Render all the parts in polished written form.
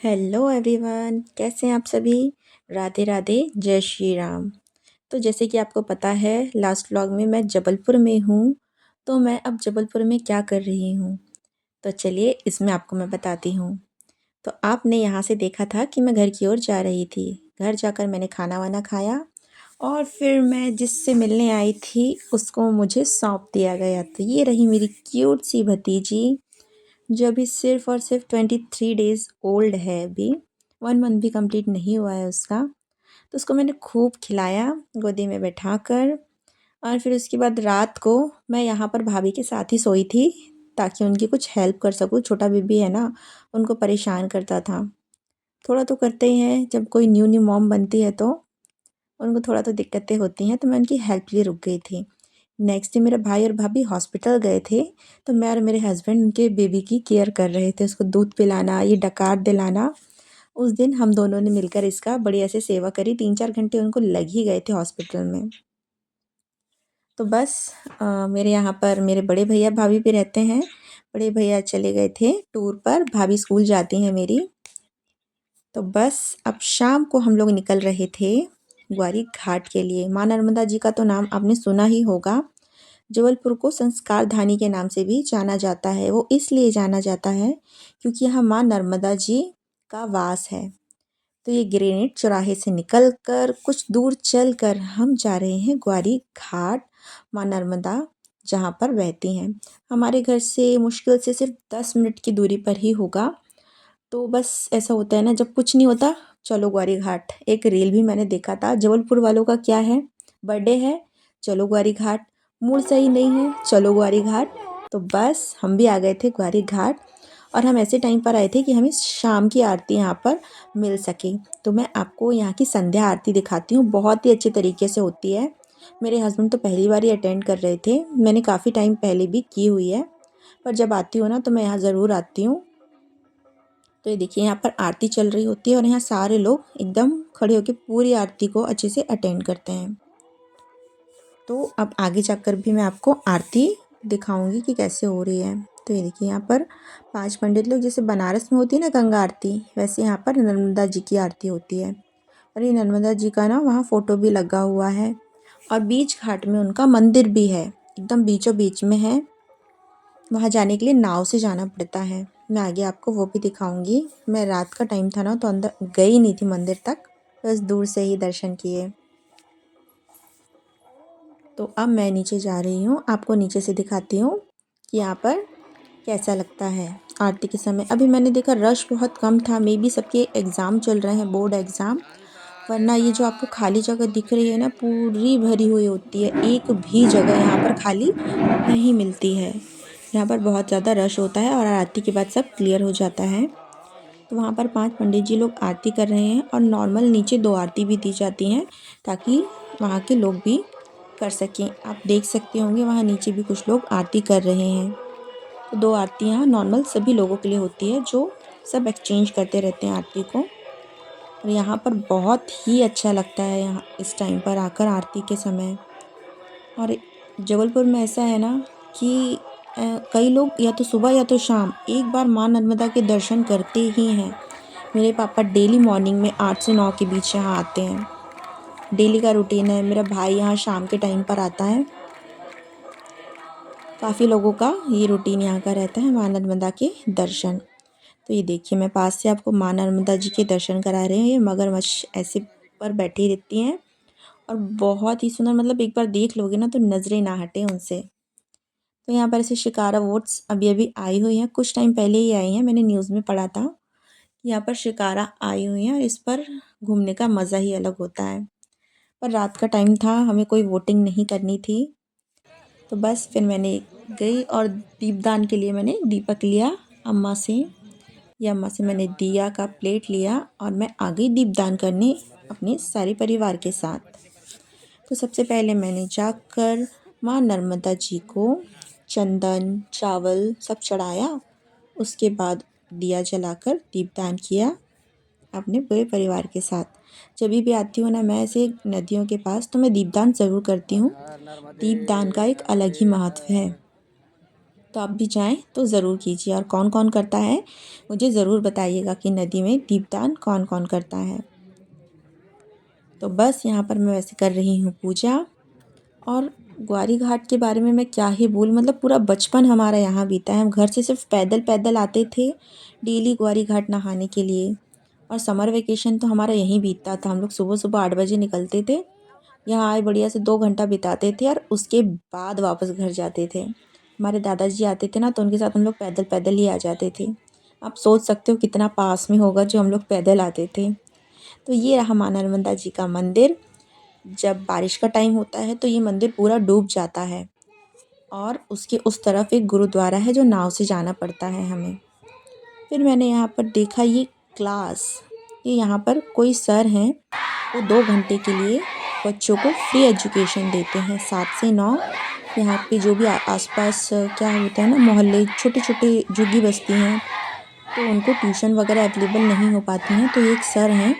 Hello everyone, कैसे हैं आप सभी। राधे राधे, जय श्री राम। तो जैसे कि आपको पता है, लास्ट व्लॉग में मैं जबलपुर में हूँ। तो मैं अब जबलपुर में क्या कर रही हूँ, तो चलिए इसमें आपको मैं बताती हूँ। तो आपने यहाँ से देखा था कि मैं घर की ओर जा रही थी। घर जाकर मैंने खाना वाना खाया और फिर मैं जिससे मिलने आई थी उसको मुझे सौंप दिया गया। तो ये रही मेरी क्यूट सी भतीजी, जो अभी सिर्फ़ और सिर्फ 23 डेज़ ओल्ड है। अभी 1 मंथ भी कंप्लीट नहीं हुआ है उसका। तो उसको मैंने खूब खिलाया गोदी में बैठाकर। और फिर उसके बाद रात को मैं यहाँ पर भाभी के साथ ही सोई थी, ताकि उनकी कुछ हेल्प कर सकूँ। छोटा बेबी है ना, उनको परेशान करता था। थोड़ा तो करते ही हैं, जब कोई न्यू न्यू मॉम बनती है तो उनको थोड़ा तो दिक्कतें होती हैं। तो मैं उनकी हेल्प के लिए रुक गई थी। नेक्स्ट डे मेरे भाई और भाभी हॉस्पिटल गए थे, तो मैं और मेरे हस्बैंड उनके बेबी की केयर कर रहे थे, उसको दूध पिलाना, ये डकार दिलाना। उस दिन हम दोनों ने मिलकर इसका बढ़िया से सेवा करी। 3-4 घंटे उनको लग ही गए थे हॉस्पिटल में। तो बस मेरे यहाँ पर मेरे बड़े भैया भाभी भी रहते हैं। बड़े भैया चले गए थे टूर पर, भाभी स्कूल जाती हैं मेरी। तो बस अब शाम को हम लोग निकल रहे थे ग्वारी घाट के लिए। माँ नर्मदा जी का तो नाम आपने सुना ही होगा। जबलपुर को संस्कार धानी के नाम से भी जाना जाता है। वो इसलिए जाना जाता है क्योंकि यहाँ माँ नर्मदा जी का वास है। तो ये ग्रेनेड चौराहे से निकल कर कुछ दूर चल कर हम जा रहे हैं ग्वारी घाट, माँ नर्मदा जहाँ पर बहती हैं। हमारे घर से मुश्किल से सिर्फ 10 मिनट की दूरी पर ही होगा। तो बस ऐसा होता है ना, जब कुछ नहीं होता चलो ग्वारी घाट। एक रील भी मैंने देखा था, जबलपुर वालों का क्या है, बर्थडे है चलो ग्वारी घाट, मूड सही नहीं है चलो ग्वारी घाट। तो बस हम भी आ गए थे ग्वारी घाट। और हम ऐसे टाइम पर आए थे कि हमें शाम की आरती यहाँ पर मिल सके। तो मैं आपको यहाँ की संध्या आरती दिखाती हूँ, बहुत ही अच्छे तरीके से होती है। मेरे हस्बैंड तो पहली बार ही अटेंड कर रहे थे, मैंने काफ़ी टाइम पहले भी की हुई है, पर जब आती हूँ ना तो मैं यहाँ ज़रूर आती हूँ। तो ये देखिए यहाँ पर आरती चल रही होती है और यहाँ सारे लोग एकदम खड़े होकर पूरी आरती को अच्छे से अटेंड करते हैं। तो अब आगे जाकर भी मैं आपको आरती दिखाऊंगी कि कैसे हो रही है। तो ये देखिए यहाँ पर 5 पंडित लोग, जैसे बनारस में होती है ना गंगा आरती, वैसे यहाँ पर नर्मदा जी की आरती होती है। और ये नर्मदा जी का ना वहाँ फ़ोटो भी लगा हुआ है। और बीच घाट में उनका मंदिर भी है, एकदम बीचों बीच में है। वहाँ जाने के लिए नाव से जाना पड़ता है। मैं आगे आपको वो भी दिखाऊंगी। मैं रात का टाइम था ना तो अंदर गई नहीं थी मंदिर तक, बस दूर से ही दर्शन किए। तो अब मैं नीचे जा रही हूँ, आपको नीचे से दिखाती हूँ कि यहाँ पर कैसा लगता है आरती के समय। अभी मैंने देखा रश बहुत कम था, मे बी सबके एग्ज़ाम चल रहे हैं, बोर्ड एग्ज़ाम। वरना ये जो आपको खाली जगह दिख रही है ना, पूरी भरी हुई होती है, एक भी जगह यहाँ पर खाली नहीं मिलती है। यहाँ पर बहुत ज़्यादा रश होता है और आरती के बाद सब क्लियर हो जाता है। तो वहाँ पर 5 पंडित जी लोग आरती कर रहे हैं और नॉर्मल नीचे 2 आरती भी दी जाती हैं, ताकि वहाँ के लोग भी कर सकें। आप देख सकते होंगे वहाँ नीचे भी कुछ लोग आरती कर रहे हैं। तो 2 आरतियाँ नॉर्मल सभी लोगों के लिए होती है, जो सब एक्सचेंज करते रहते हैं आरती को। और यहाँ पर बहुत ही अच्छा लगता है यहाँ इस टाइम पर आकर आरती के समय। और जबलपुर में ऐसा है ना कि कई लोग या तो सुबह या तो शाम एक बार माँ नर्मदा के दर्शन करते ही हैं। मेरे पापा डेली मॉर्निंग में 8 से 9 के बीच यहाँ आते हैं, डेली का रूटीन है। मेरा भाई यहाँ शाम के टाइम पर आता है। काफ़ी लोगों का ये रूटीन यहाँ का रहता है, माँ नर्मदा के दर्शन। तो ये देखिए मैं पास से आपको माँ नर्मदा जी के दर्शन करा रहे हैं। ये मगरमच्छ ऐसे पर बैठी रहती हैं और बहुत ही सुंदर, मतलब एक बार देख लोगे ना तो नज़रें ना हटे उनसे। तो यहाँ पर ऐसे शिकारा बोट्स अभी अभी आई हुई हैं, कुछ टाइम पहले ही आई हैं, मैंने न्यूज़ में पढ़ा था। यहाँ पर शिकारा आई हुई हैं और इस पर घूमने का मज़ा ही अलग होता है। पर रात का टाइम था, हमें कोई वोटिंग नहीं करनी थी। तो बस फिर मैंने गई और दीपदान के लिए मैंने दीपक लिया अम्मा से। या अम्मा से मैंने दिया का प्लेट लिया और मैं आ गई दीपदान करने अपने सारे परिवार के साथ। तो सबसे पहले मैंने जाकर माँ नर्मदा जी को चंदन चावल सब चढ़ाया। उसके बाद दिया जलाकर दीपदान किया अपने पूरे परिवार के साथ। जब भी आती हूँ ना मैं ऐसे नदियों के पास, तो मैं दीपदान ज़रूर करती हूँ। दीपदान का एक अलग ही महत्व है। तो आप भी जाएं तो ज़रूर कीजिए। और कौन कौन करता है मुझे ज़रूर बताइएगा कि नदी में दीपदान कौन कौन करता है। तो बस यहाँ पर मैं वैसे कर रही हूँ पूजा। और ग्वारी घाट के बारे में मैं क्या ही बोलूँ, मतलब पूरा बचपन हमारा यहाँ बीता है। हम घर से सिर्फ पैदल पैदल आते थे डेली ग्वारी घाट नहाने के लिए। और समर वेकेशन तो हमारा यहीं बीतता था। हम लोग सुबह सुबह 8 बजे निकलते थे, यहाँ आए बढ़िया से 2 घंटा बिताते थे और उसके बाद वापस घर जाते थे। हमारे दादाजी आते थे ना, तो उनके साथ हम लोग पैदल पैदल ही आ जाते थे। आप सोच सकते हो कितना पास में होगा जो हम लोग पैदल आते थे। तो ये रहा माँ नर्मदा जी का मंदिर। जब बारिश का टाइम होता है तो ये मंदिर पूरा डूब जाता है। और उसके उस तरफ एक गुरुद्वारा है जो नाव से जाना पड़ता है हमें। फिर मैंने यहाँ पर देखा ये क्लास, ये यहाँ पर कोई सर हैं, वो 2 घंटे के लिए बच्चों को फ्री एजुकेशन देते हैं 7 से 9। यहाँ पे जो भी आसपास क्या होता है ना, मोहल्ले छोटे छोटे झुग्गी बस्ती हैं, तो उनको ट्यूशन वगैरह अवेलेबल नहीं हो पाती हैं। तो एक सर हैं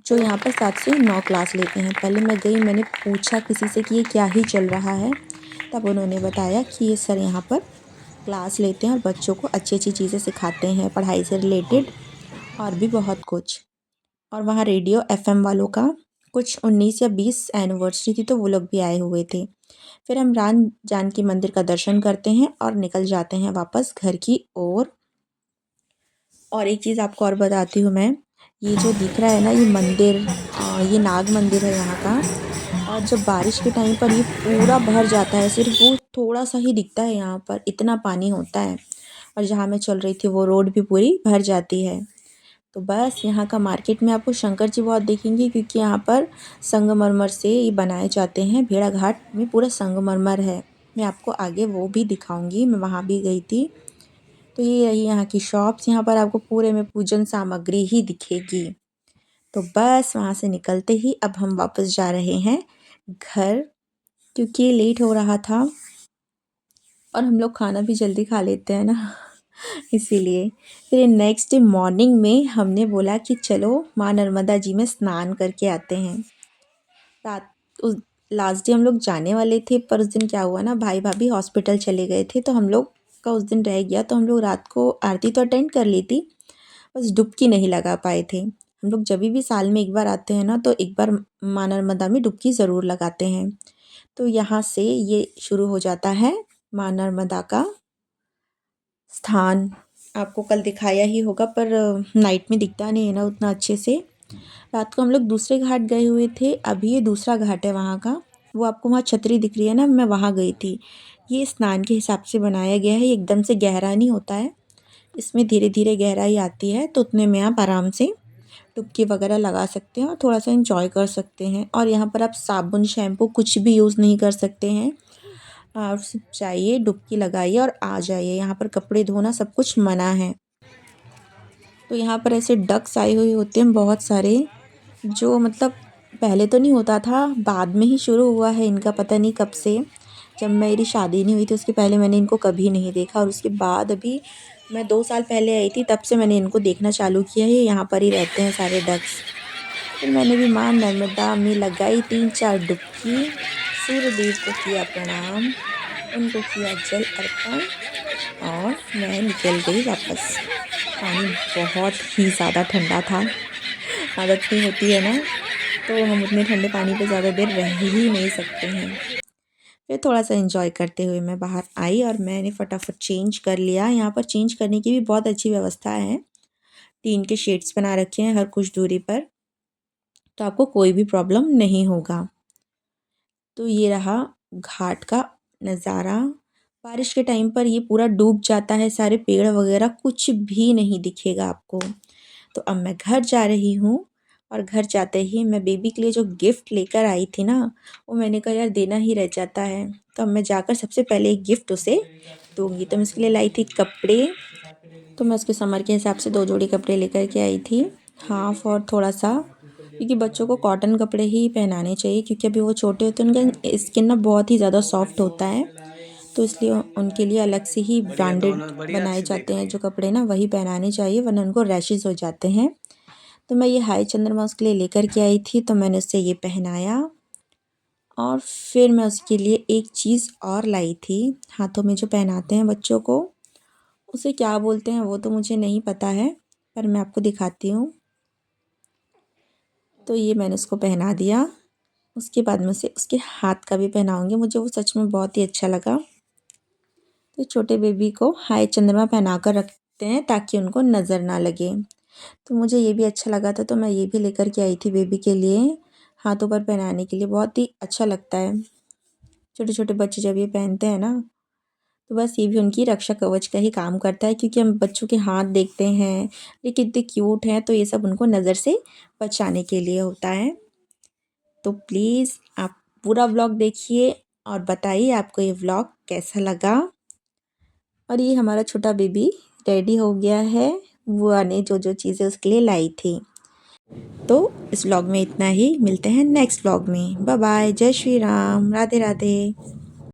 जो यहाँ पर 7 से 9 क्लास लेते हैं। पहले मैं गई, मैंने पूछा किसी से कि ये क्या ही चल रहा है, तब उन्होंने बताया कि ये सर यहाँ पर क्लास लेते हैं और बच्चों को अच्छी अच्छी चीज़ें सिखाते हैं, पढ़ाई से रिलेटेड और भी बहुत कुछ। और वहाँ रेडियो एफएम वालों का कुछ 19 या 20 एनिवर्सरी थी, तो वो लोग भी आए हुए थे। फिर हम राम जानकी मंदिर का दर्शन करते हैं और निकल जाते हैं वापस घर की ओर। और एक चीज़ आपको और बताती हूँ मैं, ये जो दिख रहा है ना ये मंदिर, ये नाग मंदिर है यहाँ का। और जब बारिश के टाइम पर ये पूरा भर जाता है, सिर्फ वो थोड़ा सा ही दिखता है यहाँ पर, इतना पानी होता है। और जहाँ मैं चल रही थी वो रोड भी पूरी भर जाती है। तो बस यहाँ का मार्केट में आपको शंकर जी बहुत दिखेंगे, क्योंकि यहाँ पर संगमरमर से ये बनाए जाते हैं। भेड़ाघाट में पूरा संगमरमर है। मैं आपको आगे वो भी दिखाऊंगी, मैं वहाँ भी गई थी। तो ये रही यहाँ की शॉप्स, यहाँ पर आपको पूरे में पूजन सामग्री ही दिखेगी। तो बस वहाँ से निकलते ही अब हम वापस जा रहे हैं घर, क्योंकि लेट हो रहा था और हम लोग खाना भी जल्दी खा लेते हैं ना इसीलिए। फिर नेक्स्ट डे मॉर्निंग में हमने बोला कि चलो माँ नर्मदा जी में स्नान करके आते हैं। रात उस लास्ट डे हम लोग जाने वाले थे, पर उस दिन क्या हुआ ना, भाई भाभी हॉस्पिटल चले गए थे, तो हम लोग का उस दिन रह गया। तो हम लोग रात को आरती तो अटेंड कर ली थी, बस डुबकी नहीं लगा पाए थे। हम लोग जब भी साल में एक बार आते हैं ना, तो एक बार माँ नर्मदा में डुबकी ज़रूर लगाते हैं। तो यहाँ से ये शुरू हो जाता है माँ नर्मदा का स्थान। आपको कल दिखाया ही होगा, पर नाइट में दिखता नहीं है ना उतना अच्छे से। रात को हम लोग दूसरे घाट गए हुए थे, अभी ये दूसरा घाट है वहाँ का। वो आपको वहाँ छतरी दिख रही है ना, मैं वहाँ गई थी। ये स्नान के हिसाब से बनाया गया है, ये एकदम से गहरा नहीं होता है, इसमें धीरे धीरे गहराई आती है। तो उतने में आप आराम से डुबकी वगैरह लगा सकते हैं और थोड़ा सा इंजॉय कर सकते हैं। और यहाँ पर आप साबुन शैम्पू कुछ भी यूज़ नहीं कर सकते हैं। आप सिर्फ जाइए, डुबकी लगाइए और आ जाइए। यहाँ पर कपड़े धोना सब कुछ मना है। तो यहाँ पर ऐसे डक्स आए हुए होते हैं बहुत सारे, जो मतलब पहले तो नहीं होता था, बाद में ही शुरू हुआ है इनका, पता नहीं कब से। जब मेरी शादी नहीं हुई थी उसके पहले मैंने इनको कभी नहीं देखा, और उसके बाद अभी मैं 2 साल पहले आई थी, तब से मैंने इनको देखना चालू किया है। यहाँ पर ही रहते हैं सारे डक्स। फिर मैंने भी माँ नर्मदा में लगाई 3-4 डुबकी, सूर्यदेव को किया प्रणाम, उनको किया जल अर्पण और मैं निकल गई वापस। पानी बहुत ही ज़्यादा ठंडा था। आदत नहीं होती है ना, तो हम उतने ठंडे पानी पे ज़्यादा देर रह ही नहीं सकते हैं। फिर थोड़ा सा एंजॉय करते हुए मैं बाहर आई और मैंने फटाफट चेंज कर लिया। यहाँ पर चेंज करने की भी बहुत अच्छी व्यवस्था है। टीन के शेड्स बना रखे हैं हर कुछ दूरी पर, तो आपको कोई भी प्रॉब्लम नहीं होगा। तो ये रहा घाट का नज़ारा। बारिश के टाइम पर ये पूरा डूब जाता है, सारे पेड़ वगैरह कुछ भी नहीं दिखेगा आपको। तो अब मैं घर जा रही हूँ, और घर जाते ही मैं बेबी के लिए जो गिफ्ट लेकर आई थी ना, वो मैंने कहा यार देना ही रह जाता है। तो अब मैं जाकर सबसे पहले एक गिफ्ट उसे दूँगी। तो मैं उसके लिए लाई थी कपड़े। तो मैं उसके समर के हिसाब से 2 जोड़ी कपड़े लेकर के आई थी, हाफ और थोड़ा सा, क्योंकि बच्चों को कॉटन कपड़े ही पहनाने चाहिए, क्योंकि अभी वो छोटे होते हैं, उनका स्किन ना बहुत ही ज़्यादा सॉफ्ट होता है। तो इसलिए उनके लिए अलग से ही ब्रांडेड बनाए जाते हैं जो कपड़े ना, वही पहनाने चाहिए, वरना उनको रैशेज़ हो जाते हैं। तो मैं ये हाई चंद्रमा उसके लिए लेकर के आई थी, तो मैंने उससे ये पहनाया। और फिर मैं उसके लिए एक चीज़ और लाई थी, हाथों में जो पहनाते हैं बच्चों को, उसे क्या बोलते हैं वो तो मुझे नहीं पता है, पर मैं आपको दिखाती हूँ। तो ये मैंने उसको पहना दिया। उसके बाद में उसे उसके हाथ का भी पहनाऊँगी, मुझे वो सच में बहुत ही अच्छा लगा। तो छोटे बेबी को हाय चंद्रमा पहना कर रखते हैं ताकि उनको नज़र ना लगे। तो मुझे ये भी अच्छा लगा था, तो मैं ये भी लेकर के आई थी बेबी के लिए, हाथों पर पहनाने के लिए। बहुत ही अच्छा लगता है, छोटे छोटे बच्चे जब ये पहनते हैं ना, तो बस ये भी उनकी रक्षा कवच का ही काम करता है, क्योंकि हम बच्चों के हाथ देखते हैं, ये कितने क्यूट हैं, तो ये सब उनको नज़र से बचाने के लिए होता है। तो प्लीज़ आप पूरा व्लॉग देखिए और बताइए आपको ये व्लॉग कैसा लगा। और ये हमारा छोटा बेबी रेडी हो गया है, बुआ ने जो जो चीज़ें उसके लिए लाई थी। तो इस व्लॉग में इतना ही, मिलते हैं नेक्स्ट व्लॉग में। बाय बाय, जय श्री राम, राधे राधे।